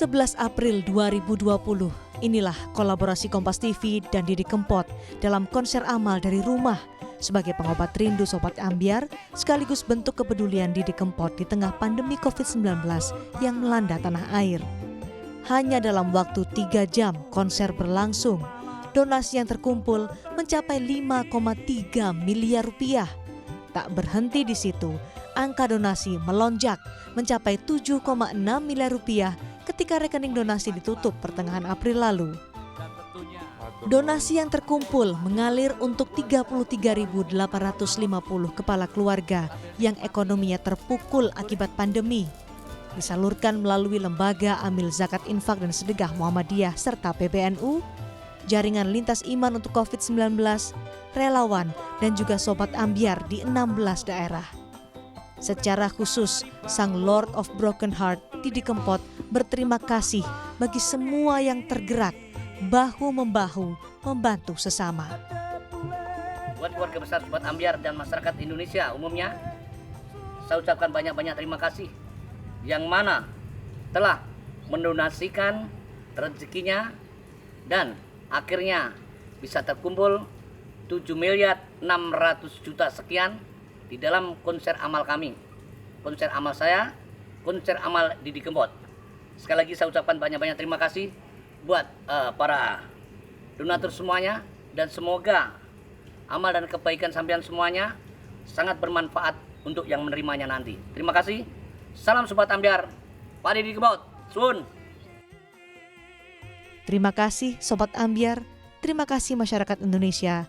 11 April 2020, inilah kolaborasi Kompas TV dan Didi Kempot dalam konser amal dari rumah sebagai pengobat rindu Sobat Ambyar sekaligus bentuk kepedulian Didi Kempot di tengah pandemi COVID-19 yang melanda tanah air. Hanya dalam waktu 3 jam konser berlangsung, donasi yang terkumpul mencapai 5,3 miliar rupiah. Tak berhenti di situ, angka donasi melonjak mencapai 7,6 miliar rupiah ketika rekening donasi ditutup pertengahan April lalu. Donasi yang terkumpul mengalir untuk 33.850 kepala keluarga yang ekonominya terpukul akibat pandemi. Disalurkan melalui Lembaga Amil Zakat Infak dan Sedekah Muhammadiyah serta PBNU, Jaringan Lintas Iman untuk COVID-19, relawan, dan juga Sobat Ambyar di 16 daerah. Secara khusus, Sang Lord of Broken Heart, Didi Kempot, berterima kasih bagi semua yang tergerak, bahu-membahu, membantu sesama. Buat keluarga besar Sobat Ambyar dan masyarakat Indonesia umumnya, saya ucapkan banyak-banyak terima kasih yang mana telah mendonasikan rezekinya dan akhirnya bisa terkumpul 7.600.000.000 sekian di dalam konser amal kami. Konser amal saya, konser amal Didi Kempot. Sekali lagi saya ucapkan banyak-banyak terima kasih buat para donatur semuanya, dan semoga amal dan kebaikan sampean semuanya sangat bermanfaat untuk yang menerimanya nanti. Terima kasih. Salam Sobat Ambyar, Pak Didi Kempot. Sun. Terima kasih Sobat Ambyar, terima kasih masyarakat Indonesia,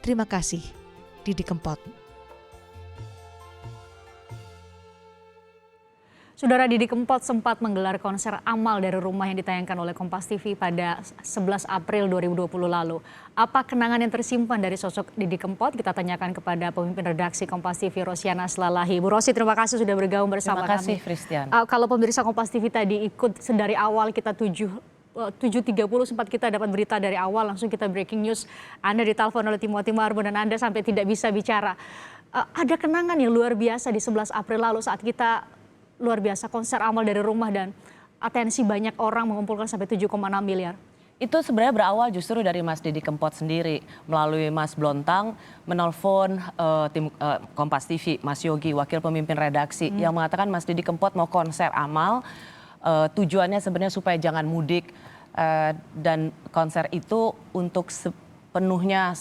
terima kasih Didi Kempot. Saudara, Didi Kempot sempat menggelar konser amal dari rumah yang ditayangkan oleh Kompas TV pada 11 April 2020 lalu. Apa kenangan yang tersimpan dari sosok Didi Kempot? Kita tanyakan kepada pemimpin redaksi Kompas TV, Rosiana Slalahi. Bu Rosi, terima kasih sudah bergabung bersama kami. Terima kasih, Christian. Kalau pemirsa Kompas TV tadi ikut dari awal, kita 7.30 sempat kita dapat berita dari awal, langsung kita breaking news. Anda ditelepon oleh Timothy Marbo dan Anda sampai tidak bisa bicara. Ada kenangan yang luar biasa di 11 April lalu saat kita luar biasa konser amal dari rumah dan atensi banyak orang mengumpulkan sampai 7,6 miliar. Itu sebenarnya berawal justru dari Mas Didi Kempot sendiri melalui Mas Blontang menelpon tim Kompas TV, Mas Yogi, wakil pemimpin redaksi yang mengatakan Mas Didi Kempot mau konser amal, tujuannya sebenarnya supaya jangan mudik, dan konser itu untuk sepenuhnya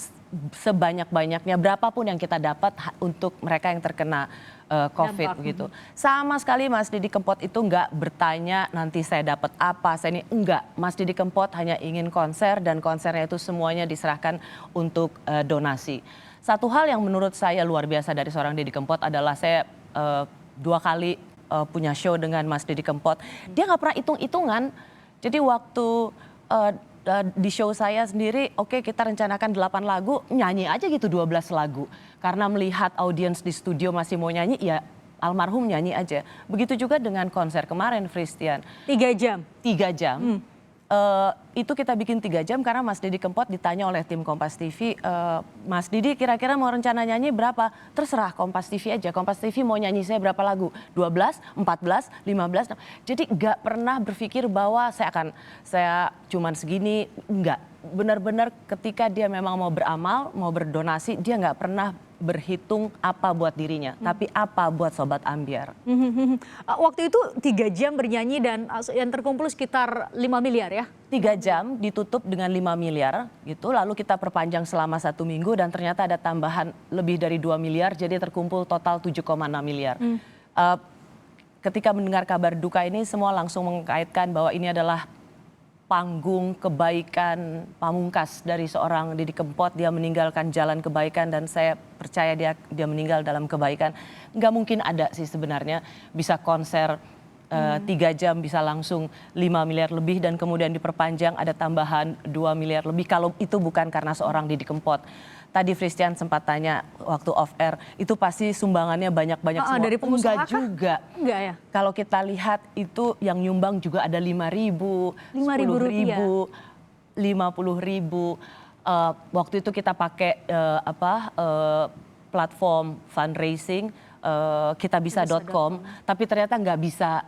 sebanyak-banyaknya berapapun yang kita dapat untuk mereka yang terkena COVID begitu. Sama sekali Mas Didi Kempot itu nggak bertanya nanti saya dapat apa, saya ini enggak. Mas Didi Kempot hanya ingin konser dan konsernya itu semuanya diserahkan untuk donasi. Satu hal yang menurut saya luar biasa dari seorang Didi Kempot adalah saya 2 kali punya show dengan Mas Didi Kempot. Dia nggak pernah hitung-hitungan. Jadi waktu di show saya sendiri, oke, kita rencanakan 8 lagu, nyanyi aja gitu 12 lagu. Karena melihat audiens di studio masih mau nyanyi, ya almarhum nyanyi aja. Begitu juga dengan konser kemarin, Christian. 3 jam? 3 jam. Itu kita bikin 3 jam karena Mas Didi Kempot ditanya oleh tim Kompas TV, Mas Didi kira-kira mau rencana nyanyi berapa? Terserah Kompas TV aja, Kompas TV mau nyanyi saya berapa lagu? 12, 14, 15. Jadi nggak pernah berpikir bahwa saya cuman segini, enggak. Benar-benar ketika dia memang mau beramal, mau berdonasi, dia nggak pernah berhitung apa buat dirinya, tapi apa buat Sobat Ambyar. Waktu itu 3 jam bernyanyi dan yang terkumpul sekitar 5 miliar ya? 3 jam ditutup dengan 5 miliar gitu, lalu kita perpanjang selama 1 minggu dan ternyata ada tambahan lebih dari 2 miliar, jadi terkumpul total 7,6 miliar. Ketika mendengar kabar duka ini, semua langsung mengkaitkan bahwa ini adalah panggung kebaikan pamungkas dari seorang Didi Kempot. Dia meninggalkan jalan kebaikan dan saya percaya dia meninggal dalam kebaikan. Nggak mungkin ada sih sebenarnya bisa konser 3 jam bisa langsung 5 miliar lebih dan kemudian diperpanjang ada tambahan 2 miliar lebih kalau itu bukan karena seorang Didi Kempot. Tadi Christian sempat tanya waktu off air, itu pasti sumbangannya banyak-banyak semua. Dari pengusaha enggak juga. Enggak ya? Kalau kita lihat itu yang nyumbang juga ada 5.000, 10.000, 50.000. Waktu itu kita pakai platform fundraising kitabisa.com, tapi ternyata nggak bisa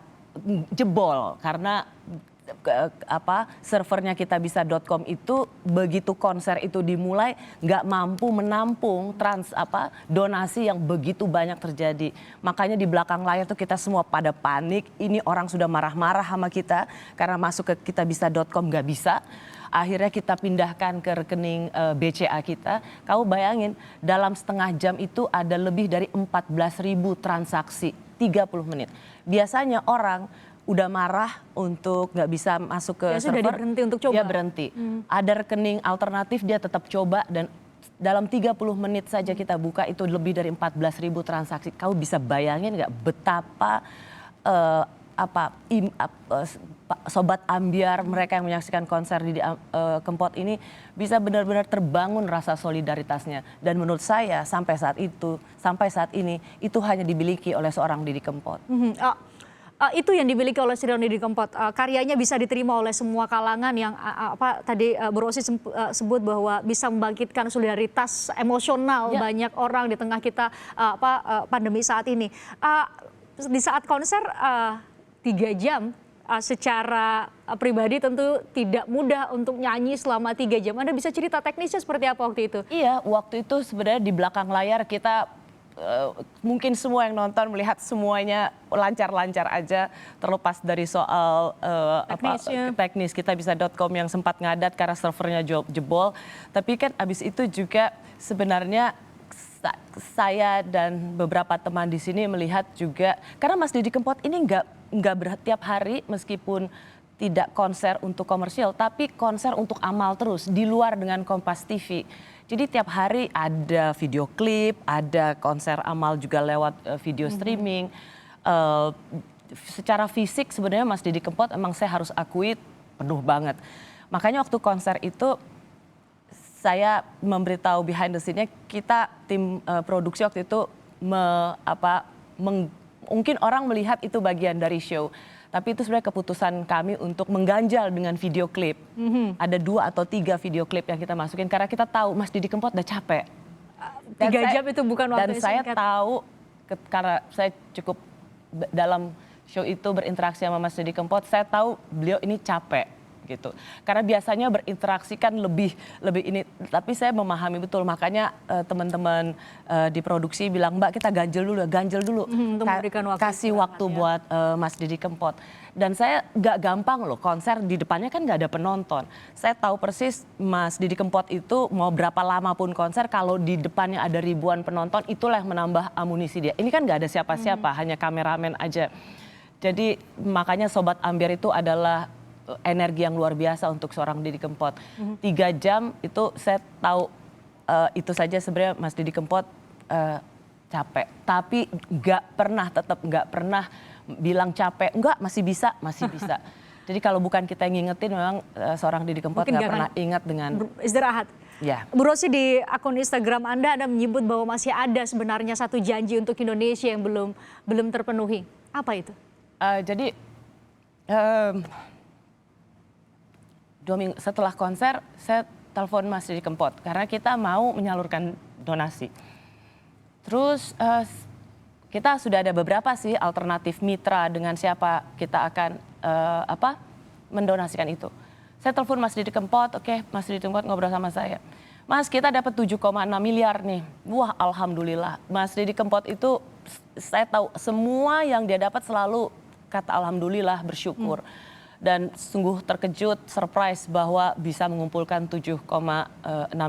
jebol karena servernya kitabisa.com itu begitu konser itu dimulai nggak mampu menampung donasi yang begitu banyak terjadi. Makanya di belakang layar tuh kita semua pada panik. Ini orang sudah marah-marah sama kita karena masuk ke kitabisa.com nggak bisa. Akhirnya kita pindahkan ke rekening BCA kita. Kau bayangin dalam setengah jam itu ada lebih dari 14.000 transaksi 30 menit. Biasanya orang udah marah untuk nggak bisa masuk ke server. Sudah berhenti untuk coba. Dia berhenti. Ada rekening alternatif dia tetap coba dan dalam 30 menit saja kita buka itu lebih dari 14.000 transaksi. Kau bisa bayangin nggak betapa sobat ambyar, mereka yang menyaksikan konser di Kempot ini bisa benar-benar terbangun rasa solidaritasnya. Dan menurut saya sampai saat ini itu hanya dimiliki oleh seorang Didi Kempot. Itu yang dimiliki oleh seorang Didi Kempot. Karyanya bisa diterima oleh semua kalangan yang tadi Bu Rosi sebut bahwa bisa membangkitkan solidaritas emosional banyak orang di tengah kita pandemi saat ini. Di saat konser 3 jam secara pribadi tentu tidak mudah untuk nyanyi selama 3 jam. Anda bisa cerita teknisnya seperti apa waktu itu? Iya, waktu itu sebenarnya di belakang layar kita mungkin semua yang nonton melihat semuanya lancar-lancar aja, terlepas dari soal teknis kitabisa.com yang sempat ngadat karena servernya jebol. Tapi kan abis itu juga sebenarnya saya dan beberapa teman di sini melihat juga karena Mas Didi Kempot ini nggak tiap hari meskipun tidak konser untuk komersial tapi konser untuk amal terus di luar dengan Kompas TV. Jadi tiap hari ada video klip, ada konser amal juga lewat video streaming. Secara fisik sebenarnya Mas Didi Kempot emang saya harus akui penuh banget. Makanya waktu konser itu saya memberitahu behind the scene-nya, kita tim produksi waktu itu mungkin orang melihat itu bagian dari show. Tapi itu sebenarnya keputusan kami untuk mengganjal dengan video klip. Ada 2 atau 3 video klip yang kita masukin karena kita tahu Mas Didi Kempot udah capek. 3 jam itu bukan waktu yang singkat. Dan saya tahu karena saya cukup dalam show itu berinteraksi sama Mas Didi Kempot, saya tahu beliau ini capek. Gitu. Karena biasanya berinteraksi kan lebih ini, tapi saya memahami betul, makanya teman-teman di produksi bilang, Mbak kita ganjel dulu, untuk memberikan waktu kasih waktu buat Mas Didi Kempot. Dan saya gak gampang loh, konser di depannya kan gak ada penonton. Saya tahu persis Mas Didi Kempot itu mau berapa lama pun konser, kalau di depannya ada ribuan penonton, itulah yang menambah amunisi dia. Ini kan gak ada siapa-siapa, hanya kameramen aja. Jadi makanya Sobat Ambyar itu adalah energi yang luar biasa untuk seorang Didi Kempot. 3 jam itu saya tahu itu saja sebenarnya Mas Didi Kempot capek. Tapi tetap nggak pernah bilang capek. Enggak, masih bisa. Jadi kalau bukan kita yang ngingetin, memang seorang Didi Kempot nggak pernah ingat dengan istirahat. Ya. Bu Rosi, di akun Instagram Anda menyebut bahwa masih ada sebenarnya satu janji untuk Indonesia yang belum terpenuhi. Apa itu? Jadi 2 minggu setelah konser, saya telepon Mas Didi Kempot karena kita mau menyalurkan donasi. Terus kita sudah ada beberapa sih alternatif mitra dengan siapa kita akan mendonasikan itu. Saya telepon Mas Didi Kempot, oke, Mas Didi Kempot ngobrol sama saya. Mas, kita dapat 7,6 miliar nih. Wah, alhamdulillah. Mas Didi Kempot itu saya tahu semua yang dia dapat selalu kata alhamdulillah, bersyukur. Dan sungguh terkejut, surprise bahwa bisa mengumpulkan 7,6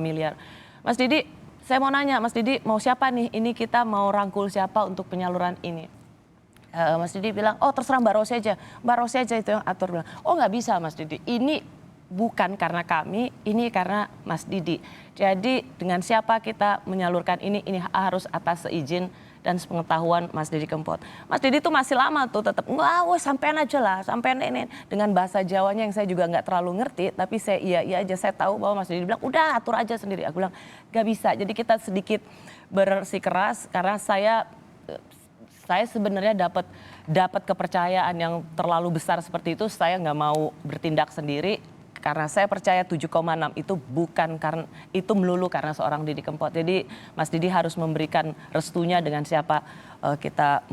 miliar. Mas Didi, saya mau nanya, Mas Didi mau siapa nih? Ini kita mau rangkul siapa untuk penyaluran ini? Mas Didi bilang, oh terserah Mbak Rosi aja. Mbak Rosi aja itu yang atur. Bilang, oh nggak bisa Mas Didi, ini bukan karena kami, ini karena Mas Didi. Jadi dengan siapa kita menyalurkan ini harus atas seizin dan sepengetahuan Mas Didi Kempot. Mas Didi tuh masih lama tuh tetap, wah sampean aja lah, sampean ini. Dengan bahasa Jawanya yang saya juga nggak terlalu ngerti, tapi saya iya aja, saya tahu bahwa Mas Didi bilang, udah atur aja sendiri. Aku bilang, nggak bisa. Jadi kita sedikit bersikeras karena saya sebenarnya dapat kepercayaan yang terlalu besar seperti itu, saya nggak mau bertindak sendiri. Karena saya percaya 7,6 itu bukan karena itu melulu karena seorang Didi Kempot. Jadi Mas Didi harus memberikan restunya dengan siapa kita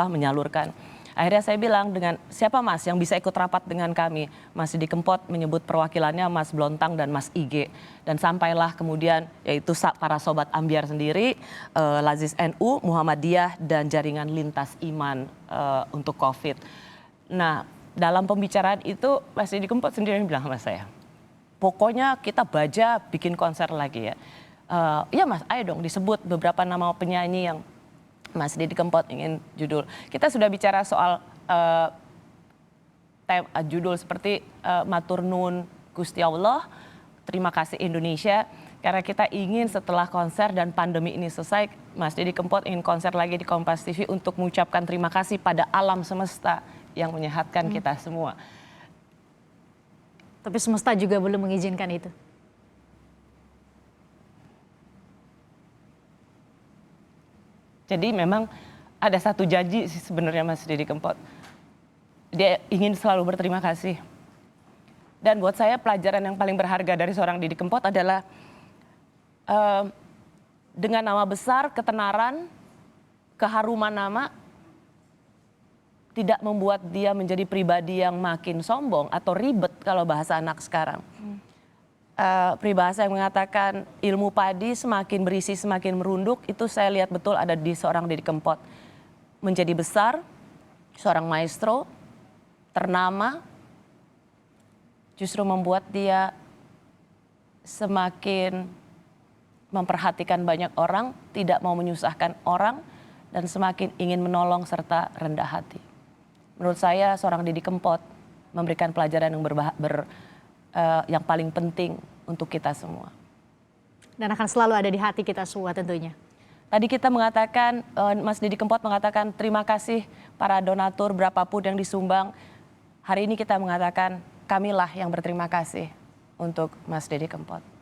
menyalurkan. Akhirnya saya bilang, dengan siapa Mas yang bisa ikut rapat dengan kami? Mas Didi Kempot menyebut perwakilannya Mas Blontang dan Mas IG. Dan sampailah kemudian yaitu para sobat Ambyar sendiri, Lazis NU, Muhammadiyah, dan jaringan lintas iman untuk COVID. Nah, dalam pembicaraan itu Mas Didi Kempot sendiri bilang sama saya, pokoknya kita baja bikin konser lagi ya. Iya Mas, ayo dong disebut beberapa nama penyanyi yang Mas Didi Kempot ingin judul. Kita sudah bicara soal judul seperti Matur Nuwun Gusti Allah, Terima Kasih Indonesia. Karena kita ingin setelah konser dan pandemi ini selesai, Mas Didi Kempot ingin konser lagi di Kompas TV untuk mengucapkan terima kasih pada alam semesta yang menyehatkan kita semua. Tapi semesta juga belum mengizinkan itu. Jadi memang ada satu janji sih sebenarnya Mas Didi Kempot. Dia ingin selalu berterima kasih. Dan buat saya pelajaran yang paling berharga dari seorang Didi Kempot adalah dengan nama besar, ketenaran, keharuman nama, tidak membuat dia menjadi pribadi yang makin sombong atau ribet kalau bahasa anak sekarang. Peribahasa yang mengatakan ilmu padi semakin berisi semakin merunduk, itu saya lihat betul ada di seorang Didi Kempot. Menjadi besar, seorang maestro, ternama, justru membuat dia semakin memperhatikan banyak orang, tidak mau menyusahkan orang, dan semakin ingin menolong serta rendah hati. Menurut saya seorang Didi Kempot memberikan pelajaran yang paling penting untuk kita semua. Dan akan selalu ada di hati kita semua tentunya. Tadi kita mengatakan, Mas Didi Kempot mengatakan terima kasih para donatur berapapun yang disumbang. Hari ini kita mengatakan kamilah yang berterima kasih untuk Mas Didi Kempot.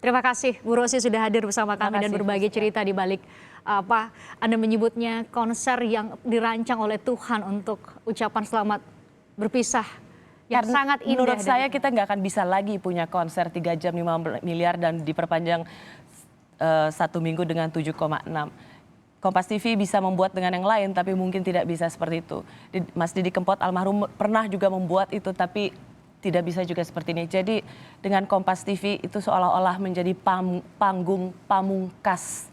Terima kasih Bu Rosi sudah hadir bersama kami dan berbagi cerita di balik apa Anda menyebutnya konser yang dirancang oleh Tuhan untuk ucapan selamat berpisah. Yang sangat indah. Menurut saya kita nggak akan bisa lagi punya konser 3 jam 5 miliar dan diperpanjang 1 minggu dengan 7,6. Kompas TV bisa membuat dengan yang lain tapi mungkin tidak bisa seperti itu. Mas Didi Kempot almarhum pernah juga membuat itu tapi tidak bisa juga seperti ini. Jadi dengan Kompas TV itu seolah-olah menjadi panggung pamungkas,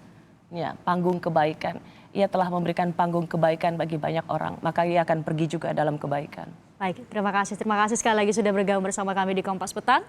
ya, panggung kebaikan. Ia telah memberikan panggung kebaikan bagi banyak orang, maka ia akan pergi juga dalam kebaikan. Baik, terima kasih sekali lagi sudah bergabung bersama kami di Kompas Petang.